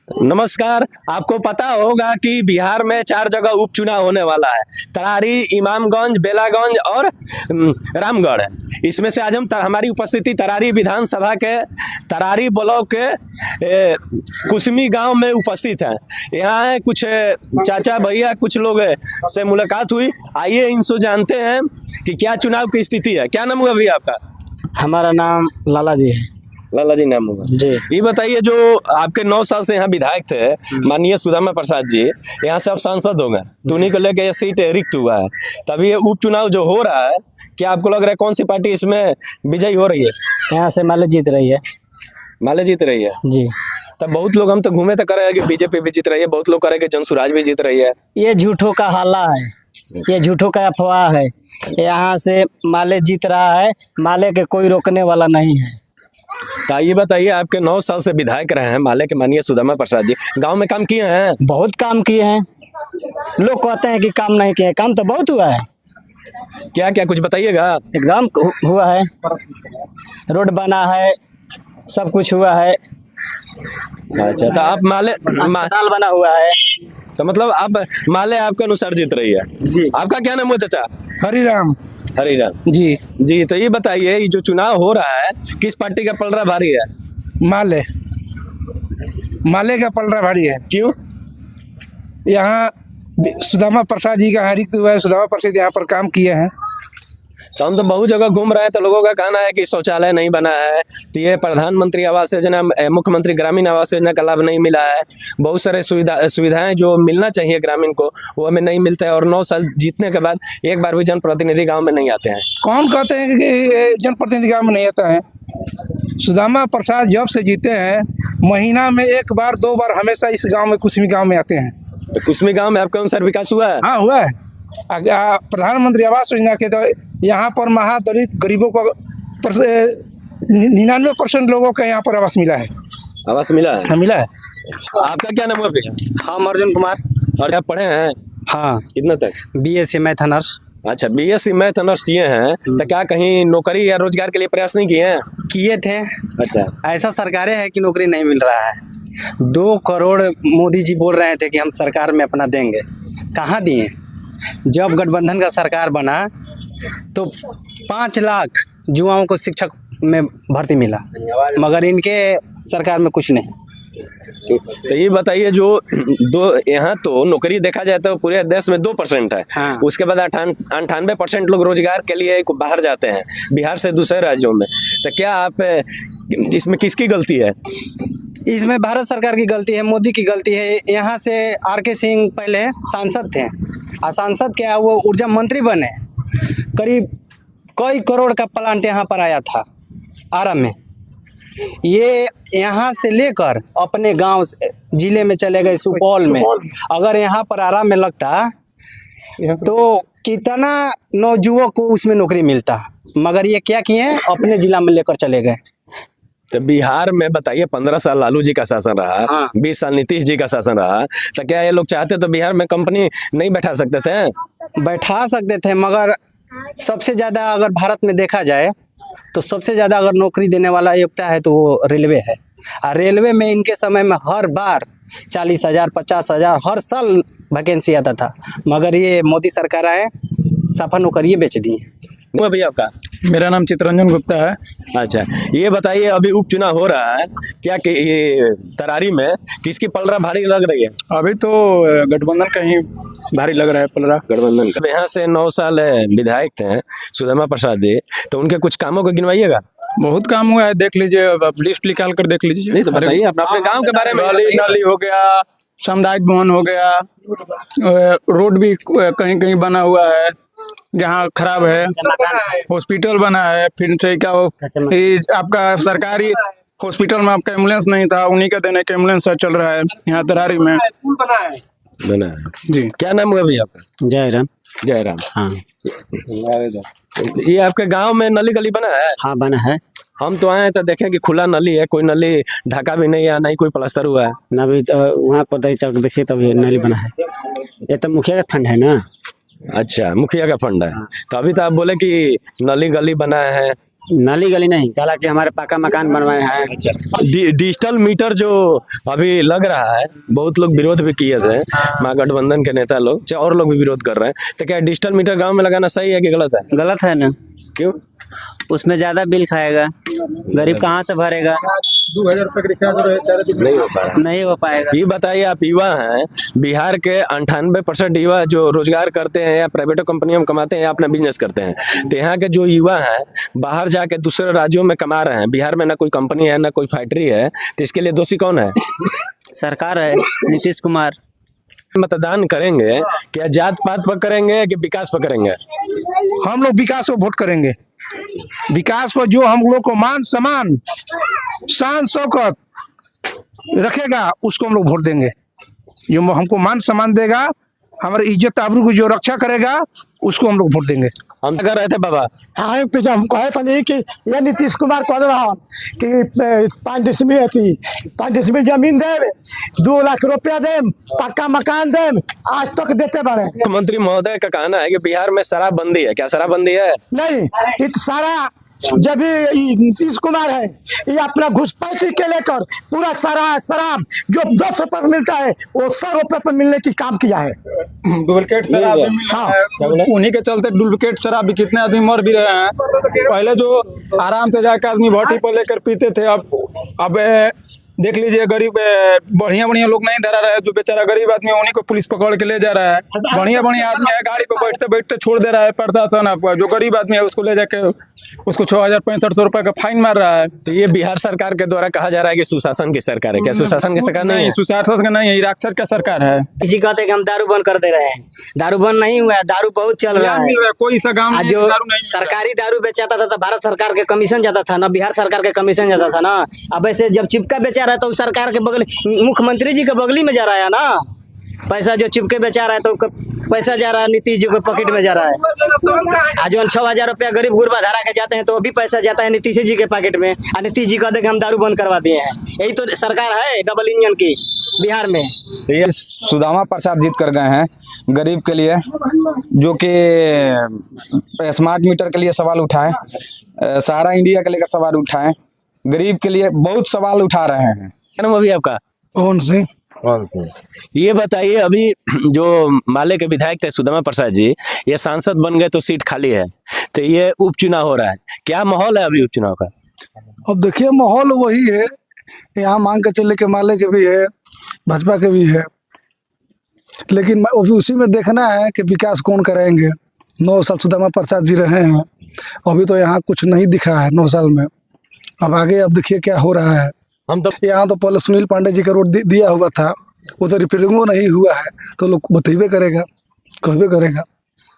नमस्कार। आपको पता होगा कि बिहार में 4 जगह उपचुनाव होने वाला है। तरारी, इमामगंज, बेलागंज और रामगढ़। इसमें से आज हमारी उपस्थिति तरारी विधानसभा के तरारी ब्लॉक के कुसमी गांव में उपस्थित है। यहाँ है कुछ चाचा भैया, कुछ लोग से मुलाकात हुई। आइए इनसे जानते हैं कि क्या चुनाव की स्थिति है। क्या नाम हुआ भैया आपका? हमारा नाम लाला जी है। लाला जी नाम होगा जी। ये बताइए, जो आपके 9 साल से यहाँ विधायक थे माननीय सुदामा प्रसाद जी, यहाँ से आप सांसद हो गए, तो उन्हीं को लेकर ये सीट रिक्त हुआ है। तभी ये उपचुनाव जो हो रहा है, क्या आपको लग रहा है कौन सी पार्टी इसमें विजयी हो रही है? यहाँ से माले जीत रही है। माले जीत रही है जी। तब बहुत लोग हम तो घूमे तो करे कि बीजेपी भी जीत रही है, बहुत लोग करे कि जनसुराज भी जीत रही है। ये झूठों का हल्ला है, ये झूठों का अफवाह है। यहाँ से माले जीत रहा है, माले के कोई रोकने वाला नहीं है। तो ये बताइए, आपके 9 साल से विधायक रहे हैं माले के माननीय सुदामा प्रसाद जी, गांव में काम किए हैं? बहुत काम किए हैं। लोग कहते हैं कि काम नहीं किए, काम तो बहुत हुआ है। क्या क्या कुछ बताइएगा। एकदम हुआ है, रोड बना है, सब कुछ हुआ है। अच्छा, तो आप माले अस्पताल बना हुआ है। तो मतलब आप माले आपके अनुसार जीत रही है जी। आपका क्या नाम है चाचा? हरिराम हरिराम जी। जी। तो ये बताइए, ये जो चुनाव हो रहा है किस पार्टी का पलड़ा भारी है? माले माले का पलड़ा भारी है। क्यों? यहाँ सुदामा प्रसाद जी का रिक्त हुआ है। सुदामा प्रसाद यहाँ पर काम किए हैं। तो हम तो बहुत जगह घूम रहे हैं, तो लोगों का कहना है कि शौचालय नहीं बना है, तो ये प्रधानमंत्री आवास योजना, मुख्यमंत्री ग्रामीण आवास योजना का लाभ नहीं मिला है। बहुत सारे सुविधाएं जो मिलना चाहिए ग्रामीण को, वो हमें नहीं मिलता है। और 9 साल जीतने के बाद एक बार भी जनप्रतिनिधि गाँव में नहीं आते हैं। कौन कहते हैं कि जनप्रतिनिधि गाँव में नहीं आता है? सुदामा प्रसाद जब से जीते हैं, महीना में 1 बार 2 बार हमेशा इस गाँव में, कुसमी गाँव में आते हैं। तो कुसमी गाँव में आपके अनुसार विकास हुआ है? हाँ, हुआ है। प्रधानमंत्री आवास योजना के तो यहाँ पर महादलित गरीबों को 99% लोगों का यहाँ पर आवास मिला है। आवास मिला है? हाँ, मिला है। आपका क्या नाम है भैया? हम अर्जुन कुमार। और आप पढ़े हैं? हाँ, कितना तक? BSc math honours. अच्छा, BSc मैथ ऑनर्स किए हैं, तो क्या कहीं नौकरी या रोजगार के लिए प्रयास नहीं किए हैं? किए थे। अच्छा। ऐसा सरकारें है कि नौकरी नहीं मिल रहा है। 2 करोड़ मोदी जी बोल रहे थे कि हम सरकार में अपना देंगे, कहाँ दिए? जब गठबंधन का सरकार बना तो 5 लाख युवाओं को शिक्षक में भर्ती मिला, मगर इनके सरकार में कुछ नहीं। तो ये बताइए, जो यहाँ तो नौकरी देखा जाए तो पूरे देश में 2% है। हाँ। उसके बाद 98% लोग रोजगार के लिए बाहर जाते हैं, बिहार से दूसरे राज्यों में। तो क्या आप इसमें किसकी गलती है? इसमें भारत सरकार की गलती है, मोदी की गलती है। यहाँ से RK सिंह पहले सांसद थे, और सांसद क्या, वो ऊर्जा मंत्री बने। करीब कई करोड़ का प्लांट यहाँ पर आया था आरा में। ये यहाँ से लेकर अपने गांव जिले में चले गए, सुपौल में। अगर यहाँ पर आरा में लगता तो कितना नौजुवक को उसमें नौकरी मिलता, मगर ये क्या किए, अपने जिला में लेकर चले गए। तो बिहार में बताइए 15 साल लालू जी का शासन रहा। हाँ। 20 साल नीतीश जी का शासन रहा। तो क्या ये लोग चाहते तो बिहार में कंपनी नहीं बैठा सकते थे? बैठा सकते थे, मगर सबसे ज़्यादा अगर भारत में देखा जाए तो सबसे ज़्यादा अगर नौकरी देने वाला योग्यता है तो वो रेलवे है। और रेलवे में इनके समय में हर बार 40,000 50,000 हर साल वैकेंसी आता था, मगर ये मोदी सरकार आए, सफा नौकरियाँ बेच दी हैं। भैया आपका? मेरा नाम चितरंजन गुप्ता है। अच्छा, ये बताइए, अभी उपचुनाव हो रहा है, क्या कि ये तरारी में किसकी पलड़ा भारी लग रही है? अभी तो गठबंधन का ही भारी लग रहा है पलड़ा। गठबंधन का। यहाँ से 9 साल विधायक थे सुदामा प्रसाद जी, तो उनके कुछ कामों को गिनवाइएगा। बहुत काम हुआ है, देख लीजिए, अब लिस्ट निकाल कर देख लीजिए। नहीं तो बताइए अपने गांव के बारे में। नाली हो गया, सामुदायिक भवन हो गया, रोड भी कहीं कहीं बना हुआ है जहाँ खराब है, हॉस्पिटल बना है। फिर से क्या हो, ये आपका सरकारी हॉस्पिटल में आपका एम्बुलेंस नहीं था, उन्हीं का देने का एम्बुलेंस चल रहा है यहाँ तरारी में। बना है जी। क्या नाम हुआ भैया आपका? जयराम। जयराम। हाँ। ये आपके गांव में नली गली बना है? हाँ, बना है। हम तो आए तो देखें कि खुला नली है, कोई नली ढका भी नहीं है, नहीं कोई प्लास्टर हुआ है। ना भी तो वहाँ पर चल देखिए, तब नली बना है। ये तो मुखिया का फंड है ना। अच्छा, मुखिया का फंड है। तो अभी तो आप बोले कि नली गली बना है, नाली गली नहीं, हालांकि हमारे पक्का मकान बनवाए हैं। डिजिटल मीटर जो अभी लग रहा है, बहुत लोग विरोध भी किए थे, महागठबंधन के नेता लोग, और लोग भी विरोध कर रहे हैं, तो क्या डिजिटल मीटर गांव में लगाना सही है कि गलत है? गलत है ना, क्यों? उसमें ज्यादा बिल खाएगा, गरीब कहाँ से भरेगा? 2000 रुपये रिचार्ज नहीं हो पा रहा। नहीं हो पाएगा। ये बताइए, आप युवा हैं, बिहार के 98% युवा जो रोजगार करते हैं या प्राइवेट कंपनियों में कमाते हैं या अपना बिजनेस करते हैं, तो यहाँ के जो युवा हैं बाहर जाके दूसरे राज्यों में कमा रहे हैं, बिहार में ना कोई कंपनी है ना कोई फैक्ट्री है, तो इसके लिए दोषी कौन है? सरकार है, नीतीश कुमार। मतदान करेंगे क्या जात पात पर करेंगे कि विकास पर करेंगे? हम लोग विकास पर वोट करेंगे। विकास पर जो हम लोग को मान सम्मान शान शौकत रखेगा उसको हम लोग वोट देंगे। जो हमको मान सम्मान देगा, हमारे इज्जत आबरू की जो रक्षा करेगा उसको हम लोग वोट देंगे। हम क्या कर रहे थे बाबा? हाँ हम कहे तो नहीं कि ये नीतीश कुमार कह रहा कि 5 डिसमिल जमीन दे, 2 लाख रुपया दे, पक्का मकान दे, आज तक देते बड़े। मुख्यमंत्री महोदय का कहना है कि बिहार में शराबबंदी है, क्या शराबबंदी है? नहीं, ये तो सारा जब ये नीतीश कुमार है, ये अपना घुसपैठी के लेकर पूरा सारा शराब जो 10 रुपए पर मिलता है वो 100 रुपए पर मिलने की काम किया है। डुप्लीकेट शराब भी मिल रहा है, उन्हीं के चलते डुप्लीकेट शराब भी कितने आदमी मर भी रहे हैं। पहले जो आराम से जाकर आदमी भट्टी पर लेकर पीते थे, अब देख लीजिए गरीब बढ़िया बढ़िया लोग नहीं धरा रहे हैं, जो बेचारा गरीब आदमी है उन्हीं को पुलिस पकड़ के ले जा रहा है। बढ़िया बढ़िया आदमी है गाड़ी पे बैठते बैठते छोड़ दे रहा है प्रशासन, आपका जो गरीब आदमी है उसको ले जाके उसको 6,6500 रुपए का फाइन मार रहा है। तो ये बिहार सरकार के द्वारा कहा जा रहा है कि सुशासन की सरकार है, क्या सुशासन की सरकार नहीं है? सुशासन का नहीं है, राक्षस का सरकार है। किसी कहते हैं कि हम दारू बंद कर दे रहे हैं, दारू बंद नहीं हुआ है, दारू बहुत चल रहा है। कोई सा गाँव में जो दारू नहीं मिल रहा है। सरकारी दारू बेचाता था तो भारत सरकार के कमीशन जाता था ना, बिहार सरकार के कमीशन जाता था ना। अब ऐसे जब चिपका बेचा रहा है तो उस सरकार के बगल मुख्यमंत्री जी के बगली में जा रहा है ना पैसा। जो चिपके बेचा रहा है तो पैसा जा रहा है नीतीश जी के पॉकेट में जा रहा है। आज 6,000 रुपया गरीब गुरबा धरा के जाते हैं तो भी पैसा जाता है नीतीश जी के पॉकेट में, और नीतीश जी कहते हैं कि हम दारू बंद करवा दिए हैं। यही तो सरकार है डबल इंजन की बिहार में। ये सुदामा प्रसाद जीत कर गए हैं गरीब के लिए, जो कि स्मार्ट मीटर के लिए सवाल उठाए, सारा इंडिया के लेकर सवाल उठाए, गरीब के लिए बहुत सवाल उठा रहे हैं। क्या नाम अभी आपका? कौन से? ये बताइए, अभी जो माले के विधायक थे सुदामा प्रसाद जी, ये सांसद बन गए तो सीट खाली है, तो ये उपचुनाव हो रहा है, क्या माहौल है अभी उपचुनाव का? अब देखिए माहौल वही है, यहाँ मान के चले के माले के भी है, भाजपा के भी है, लेकिन उसी में देखना है कि विकास कौन करेंगे। 9 साल सुदामा प्रसाद जी रहे हैं, अभी तो यहाँ कुछ नहीं दिखा है 9 साल में। अब आगे अब देखिए क्या हो रहा है। हम तो यहाँ तो पहले सुनील पांडे जी का रोड दिया हुआ था, वो तो रिपेयरिंगो नहीं हुआ है, तो लोग बतेबे करेगा, कहबे करेगा।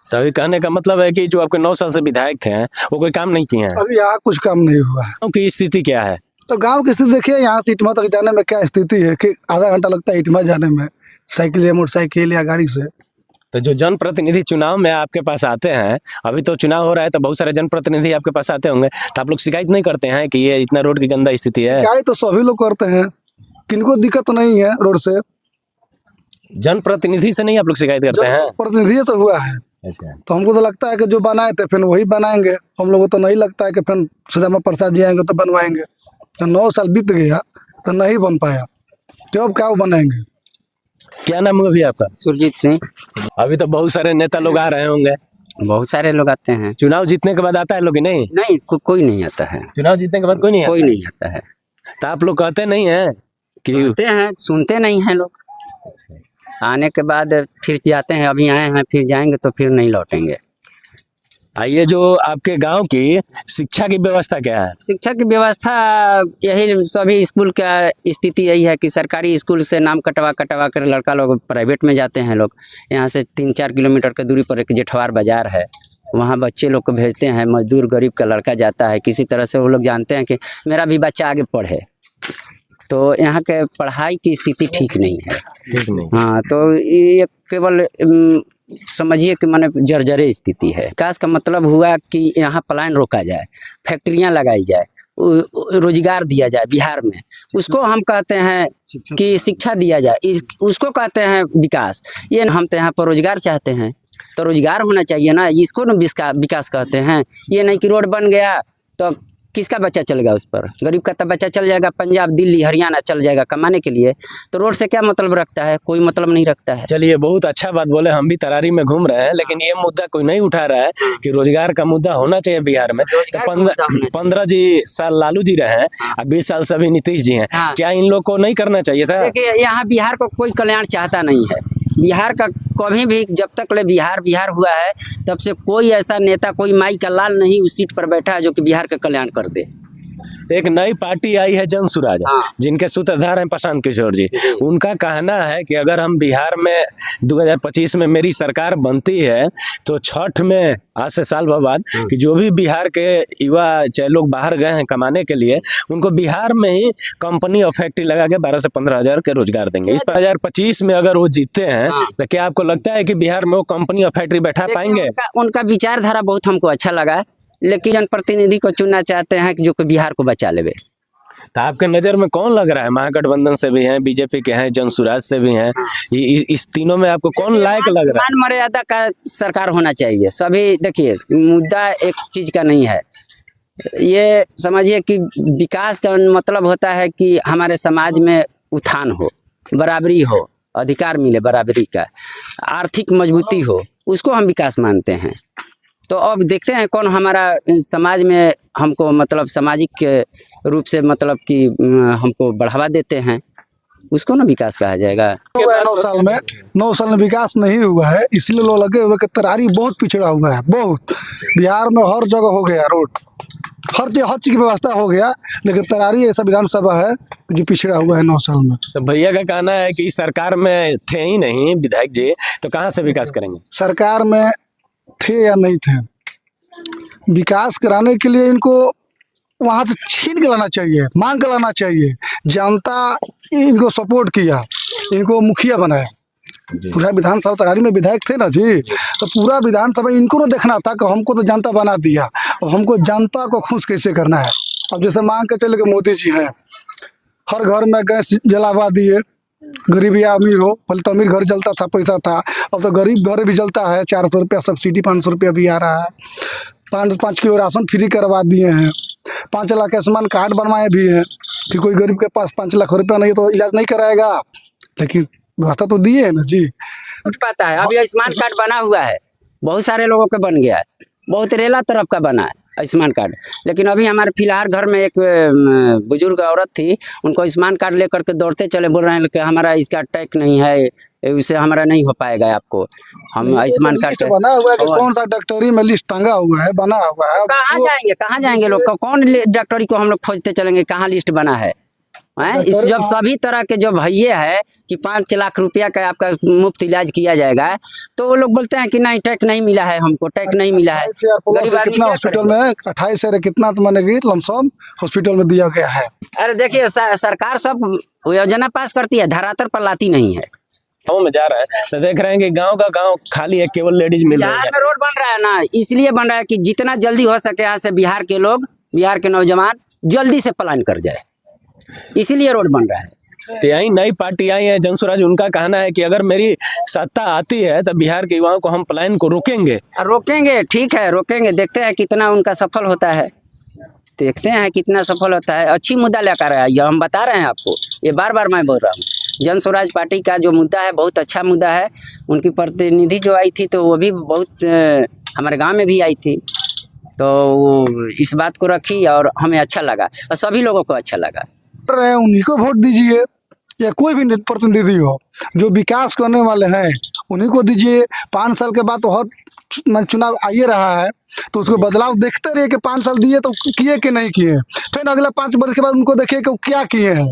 तभी कहने का मतलब है कि जो आपके 9 साल से विधायक थे वो कोई काम नहीं किए हैं। अभी यहाँ कुछ काम नहीं हुआ है। गाँव की स्थिति क्या है? तो गांव की स्थिति देखिए, यहाँ से इटमा तक जाने में क्या स्थिति है कि आधा घंटा लगता है इटमा जाने में, साइकिल या मोटरसाइकिल या गाड़ी से। तो जो जनप्रतिनिधि चुनाव में आपके पास आते हैं, अभी तो चुनाव हो रहा है तो बहुत सारे जनप्रतिनिधि आपके पास आते होंगे, तो आप लोग शिकायत नहीं करते हैं कि ये इतना रोड की गंदा स्थिति है? शिकायत तो सभी लोग करते हैं, किनको दिक्कत नहीं है रोड से। जनप्रतिनिधि से नहीं आप लोग शिकायत करते हैं? प्रतिनिधि से हुआ है, अच्छा। तो हमको तो लगता है कि जो बनाए थे फिर वही बनाएंगे। हम लोगों को तो नहीं लगता है कि फिर सुदामा प्रसाद जी आएंगे तो बनवाएंगे। तो 9 साल बीत गया तो नहीं बन पाया, तो अब क्या वो बनाएंगे। क्या नाम है अभी आपका? सुरजीत सिंह। अभी तो बहुत सारे नेता लोग आ रहे होंगे, बहुत सारे लोग आते हैं। चुनाव जीतने के बाद आता है लोग कि नहीं? नहीं, कोई नहीं आता है। चुनाव जीतने के बाद कोई नहीं आता? कोई नहीं आता है। तो आप लोग कहते नहीं है कि आते हैं, सुनते नहीं हैं लोग। आने के बाद फिर जाते हैं, अभी आए हैं फिर जाएंगे तो फिर नहीं लौटेंगे। ये जो आपके गांव की शिक्षा की व्यवस्था क्या है? शिक्षा की व्यवस्था यही, सभी स्कूल का स्थिति यही है कि सरकारी स्कूल से नाम कटवा कर लड़का लोग प्राइवेट में जाते हैं। लोग यहाँ से 3-4 किलोमीटर की दूरी पर एक जेठवार बाजार है, वहाँ बच्चे लोग को भेजते हैं। मजदूर गरीब का लड़का जाता है, किसी तरह से वो लोग जानते हैं कि मेरा भी बच्चा आगे पढ़े। तो यहाँ के पढ़ाई की स्थिति ठीक नहीं है। ठीक नहीं। हाँ, तो ये केवल समझिए कि माने जर्जरे स्थिति है। विकास का मतलब हुआ कि यहाँ पलायन रोका जाए, फैक्ट्रियाँ लगाई जाए, रोजगार दिया जाए बिहार में, उसको हम कहते हैं कि शिक्षा दिया जाए, उसको कहते हैं विकास। ये हम तो यहाँ पर रोजगार चाहते हैं, तो रोजगार होना चाहिए ना, इसको ना विकास कहते हैं। ये नहीं कि रोड बन गया तो किसका बच्चा चलेगा उस पर? गरीब का तो बच्चा चल जाएगा पंजाब, दिल्ली, हरियाणा चल जाएगा कमाने के लिए। तो रोड से क्या मतलब रखता है? कोई मतलब नहीं रखता है। चलिए, बहुत अच्छा बात बोले, हम भी तरारी में घूम रहे हैं, लेकिन ये मुद्दा कोई नहीं उठा रहा है कि रोजगार का मुद्दा होना चाहिए बिहार में। तो 15 जी साल लालू जी रहे हैं, अब 20 साल से अभी नीतीश जी हैं, हाँ। क्या इन लोग को नहीं करना चाहिए था? देखिए, यहाँ बिहार को कोई कल्याण चाहता नहीं है। बिहार का कभी भी, जब तक ले बिहार हुआ है, तब से कोई ऐसा नेता, कोई माई का लाल नहीं उस सीट पर बैठा है जो कि बिहार का कल्याण कर दे। एक नई पार्टी आई है जन सुराज, हाँ। जिनके सूत्रधार हैं प्रशांत किशोर जी। उनका कहना है कि अगर हम बिहार में 2025 में मेरी सरकार बनती है तो छठ में, आज से साल भर बाद, कि जो भी बिहार के युवा चाहे लोग बाहर गए हैं कमाने के लिए, उनको बिहार में ही कंपनी और फैक्ट्री लगा के 12 से 15 हजार के रोजगार देंगे। इस 2025 में अगर वो जीतते हैं तो क्या आपको लगता है कि बिहार में वो कंपनी और फैक्ट्री बैठा पाएंगे? उनका विचारधारा बहुत हमको अच्छा लगा, लेकिन जनप्रतिनिधि को चुनना चाहते हैं कि जो कि बिहार को बचा लेवे। तो आपके नजर में कौन लग रहा है? महागठबंधन से भी हैं, बीजेपी के हैं, जन सुराज से भी हैं, इस तीनों में आपको कौन लायक लग रहा है? मान मर्यादा का सरकार होना चाहिए सभी। देखिए, मुद्दा एक चीज का नहीं है, ये समझिए कि विकास का मतलब होता है कि हमारे समाज में उत्थान हो, बराबरी हो, अधिकार मिले बराबरी का, आर्थिक मजबूती हो, उसको हम विकास मानते हैं। तो अब देखते हैं कौन हमारा समाज में हमको मतलब सामाजिक रूप से मतलब कि हमको बढ़ावा देते हैं, उसको ना विकास कहा जाएगा। 9 साल में विकास नहीं हुआ है, इसलिए लोग लगे हुए कि तरारी बहुत पिछड़ा हुआ है। बहुत बिहार में हर जगह हो गया रोड, हर चीज की व्यवस्था हो गया, लेकिन तरारी ऐसा विधानसभा है जो पिछड़ा हुआ है 9 साल में। तो भैया का कहना है कि सरकार में थे ही नहीं विधायक जी, तो कहाँ से विकास करेंगे? सरकार में थे या नहीं थे, विकास कराने के लिए इनको वहां से छीन के लाना चाहिए, मांग के लाना चाहिए। जनता इनको सपोर्ट किया, इनको मुखिया बनाया। पूरा विधानसभा तरारी में विधायक थे ना जी, तो पूरा विधानसभा इनको ना देखना था कि हमको तो जनता बना दिया, अब हमको जनता को खुश कैसे करना है। अब जैसे मांग के चले कि मोदी जी हैं, हर घर में गैस जलावा दिए, गरीब या अमीर हो, पहले तो अमीर घर जलता था, पैसा था, अब तो गरीब घर भी जलता है। 400 रुपया सब्सिडी, 500 रुपया भी आ रहा है। 5 किलो राशन फ्री करवा दिए हैं। 5 लाख आयुष्मान कार्ड बनवाए भी हैं कि कोई गरीब के पास 5 लाख रुपया नहीं तो इलाज नहीं कराएगा, लेकिन व्यवस्था तो दिए है ना जी। कुछ पता है, अभी आयुष्मान कार्ड बना हुआ है, बहुत सारे लोगों का बन गया है, बहुत रेला तरफ का बना है आयुष्मान कार्ड। लेकिन अभी हमारे फिलहाल घर में एक बुजुर्ग औरत थी, उनको आयुष्मान कार्ड लेकर के दौड़ते चले, बोल रहे हैं कि हमारा इसका टैग नहीं है, उससे हमारा नहीं हो पाएगा आपको। हम आयुष्मान कार्ड बना हुआ है कि कौन सा डॉक्टरी में लिस्ट टंगा हुआ है, बना हुआ है। कहाँ जाएंगे लोग, कौन डॉक्टरी को हम लोग खोजते चलेंगे, कहाँ लिस्ट बना है? इस जब सभी तरह के जो भैये है कि 5 लाख रुपया का आपका मुफ्त इलाज किया जाएगा, तो वो लोग बोलते हैं कि नहीं टैग नहीं मिला है, हमको टैग नहीं मिला है। कितना हॉस्पिटल में 28 से कितना तो मैंने लमसम हॉस्पिटल में दिया गया है। अरे देखिए, सरकार सब योजना पास करती है, धरातल पर लाती नहीं है। गाँव में जा रहा है तो देख रहे हैं कि गांव का गांव खाली है, केवल लेडीज मिल रही है। रोड बन रहा है ना, इसलिए बन रहा है कि जितना जल्दी हो सके यहाँ से बिहार के लोग, बिहार के नौजवान जल्दी से पलायन कर जाए, इसीलिए रोड बन रहा है। तो यही नई पार्टी आई है जन सुराज, उनका कहना है कि अगर मेरी सत्ता आती है तो बिहार के युवाओं को हम पलायन को रोकेंगे। ठीक है, रोकेंगे, देखते हैं कितना उनका सफल होता है, देखते हैं कितना सफल होता है। अच्छी मुद्दा लेकर आया, ये हम बता रहे हैं आपको, ये बार बार मैं बोल रहा हूँ। जन स्वराज पार्टी का जो मुद्दा है बहुत अच्छा मुद्दा है। उनकी प्रतिनिधि जो आई थी तो वो भी बहुत हमारे गांव में भी आई थी, तो वो इस बात को रखी और हमें अच्छा लगा और सभी लोगों को अच्छा लगा। उन्हीं को वोट दीजिए, या कोई भी प्रतिनिधि हो जो विकास करने वाले हैं उन्हीं को दीजिए। 5 साल के बाद तो हर चुनाव आइए रहा है, तो उसको बदलाव देखते रहिए कि 5 साल दिए तो किए कि नहीं किए, फिर अगला 5 वर्ष के बाद उनको देखिए कि क्या किए हैं।